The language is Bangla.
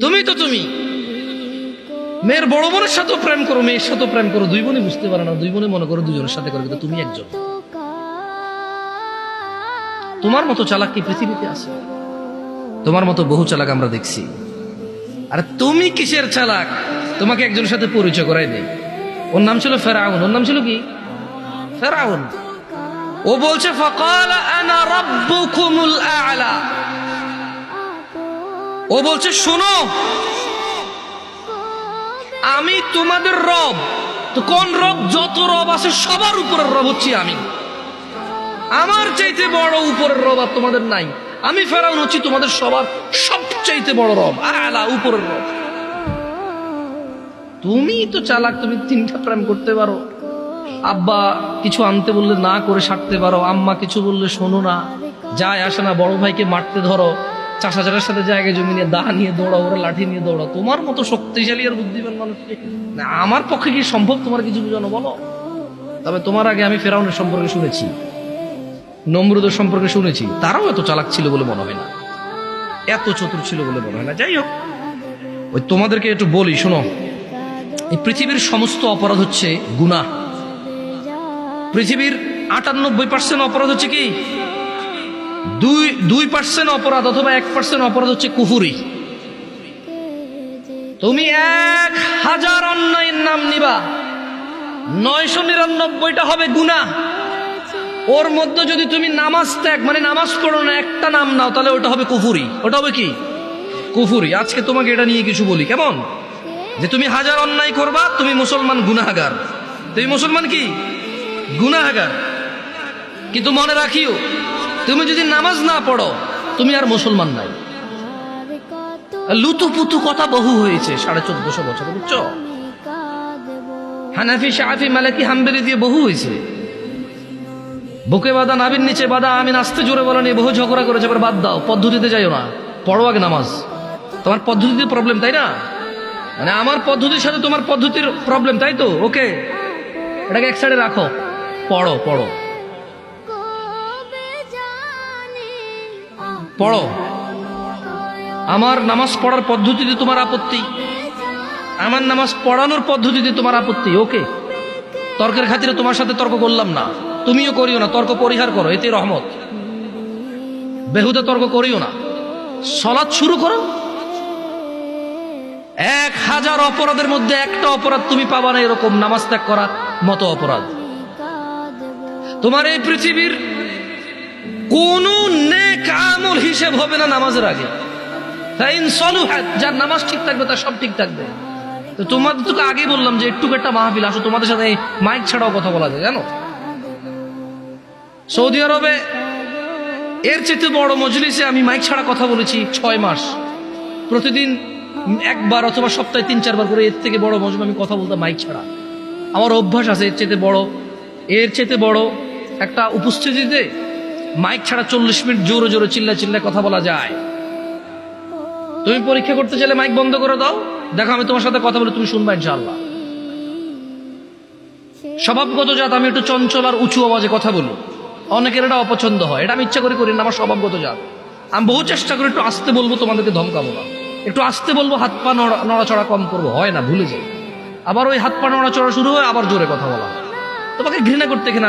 তুমি মেয়ের বড় বোনের সাথেও প্রেম করো, মেয়ের সাথেও প্রেম করো, দুই বোনই বুঝতে পারে না, দুই বোনে মনে করো দুজনের সাথে করে, কিন্তু তুমি একজন। তোমার মতো চালাক কি পৃথিবীতে আছে? তোমার মতো বহু চালাক আমরা দেখছি। আর তুমি কিসের চালাক? তোমাকে একজনের সাথে পরিচয় করাই দেই। ওর নাম ছিল ফেরাউন। ওর নাম ছিল কি? ফেরাউন। ও বলছে ফাকালা আনা রাব্বুকুমুল আ'লা। ও বলছে শোনো, আমি তোমাদের রব। তো কোন রব? যত রব আছে সবার উপরের রব হচ্ছি আমি। আমার চাইতে বড় উপরের রব আর তোমাদের নাই। আমি ফেরাউন হচ্ছি তোমাদের সবার সবচাইতে বড় রব, আলা, উপরের রব। তুমি তো চালাক, তুমি তিনটা প্রেম করতে পারো। আব্বা কিছু আনতে বললে না করে সারতে পারো, আম্মা কিছু বললে শোনো না, যায় আসে না, বড় ভাইকে মারতে ধরো, চাষাচারের সাথে জায়গায় জমি নিয়ে দা নিয়ে দৌড়াও, ওরা লাঠি নিয়ে দৌড়াও। তোমার মতো শক্তিশালী আর বুদ্ধিমান মানুষকে না আমার পক্ষে কি সম্ভব তোমার কিছু বুঝানো? বলো। তবে তোমার আগে আমি ফেরাউনের সম্পর্কে শুনেছি, নমরুদের সম্পর্কে শুনেছি, তারাও এত চালাক ছিল বলে মনে হয় না, এত চতুর ছিল বলে মনে হয় না। যাই হোক, ওই তোমাদেরকে একটু বলি, শোনো, এই পৃথিবীর সমস্ত অপরাধ হচ্ছে গুনাহ। পৃথিবীর 98% অপরাধ হচ্ছে কি? 2% অপরাধ অথবা 1% অপরাধ হচ্ছে কুফরি। তুমি 1000 অন্যায়ের নাম নিবা, 999টা হবে গুনাহ। ওর মধ্যে যদি তুমি নামাজ ত্যাগ, মানে নামাজ পড়ো না, একটা নাম নাও, তাহলে ওটা হবে কুফরি। ওটা হবে কি? কুফরি। আজকে তোমাকে এটা নিয়ে কিছু বলি, কেমন? যে তুমি 1000 অন্যায় করবা, তুমি মুসলমান গুনাহগার। তুমি মুসলমান কি? গুনাহগার। কিন্তু মনে রাখিও, তুমি যদি নামাজ না পড়ো, তুমি আর মুসলমান নাই। লুতুপুতু কথা বহু হয়েছে 1450 বছর, বুঝছো? হানাফি, শাফি, মালিকি, হাম্বলি দিয়ে বহু হয়েছে। বুকে বাঁধা, নাভির নিচে বাঁধা, আমি নাচতে জোরে বলা নিয়ে বহু ঝগড়া করেছে। এবার বাদ দাও, পদ্ধতিতে যাইও না, পড়ো আগে নামাজ। তোমার পদ্ধতিতে প্রবলেম, তাই না? মানে আমার পদ্ধতির সাথে তোমার পদ্ধতির প্রবলেম, তাই তো? ওকে, এটাকে এক সাইডে রাখো, পড়ো পড়ো পড়ো। আমার নামাজ পড়ার পদ্ধতিতে তোমার আপত্তি, আমার নামাজ পড়ানোর পদ্ধতিতে তোমার আপত্তি, ওকে। তর্কের খাতিরে তোমার সাথে তর্ক করলাম না, তুমিও করিও না, তর্ক পরিহার করো, এতে রহমত। বেহুদা তর্ক করিও না, সালাত শুরু করো। 1000 অপরাধের মধ্যে একটা অপরাধ তুমি পাবা না এরকম নামাজ ত্যাগ করার মতো অপরাধ। তোমার এই পৃথিবীর কোন নেক আমল হিসেব হবে না নামাজের আগে। যার নামাজ ঠিক থাকবে তার সব ঠিক থাকবে। তো তোমাদের তোকে আগে বললাম যে একটু একটা মাহফিল আসো, তোমাদের সাথে মাইক ছাড়াও কথা বলা যায়, জানো? সৌদি আরবে এর চেয়ে বড় মজলিসে আমি মাইক ছাড়া কথা বলেছি 6 মাস, প্রতিদিন একবার অথবা সপ্তাহে 3-4 বার করে। এর থেকে বড় মজলিসে আমি কথা বলতাম মাইক ছাড়া। আমার অভ্যাস আছে। এর চেয়ে বড় একটা উপস্থিতিতে মাইক ছাড়া 40 মিনিট জোরে জোরে চিল্লা কথা বলা যায়। তুমি পরীক্ষা করতে চাইলে মাইক বন্ধ করে দাও, দেখো আমি তোমার সাথে কথা বলে তুমি শুনবা ইনশাআল্লাহ। স্বভাবগত জাত, আমি একটু চঞ্চল আর উঁচু আওয়াজে কথা বলি, অনেকের এটা অপছন্দ হয়। এটা আমি ইচ্ছা করে করি না, আমার স্বভাবগত জাত। আমি বহু চেষ্টা করি একটু আস্তে বলবো, তোমাদেরকে ধমকাবো না, একটু আস্তে বলবো, হাত পা নড়াচড়া কম করবো, হয় না, ভুলে যাই। আবার ওই হাত পা নড়াচড়া শুরু হয়, আবার জোরে কথা বলা। তোমাকে ঘৃণা করতে এখানে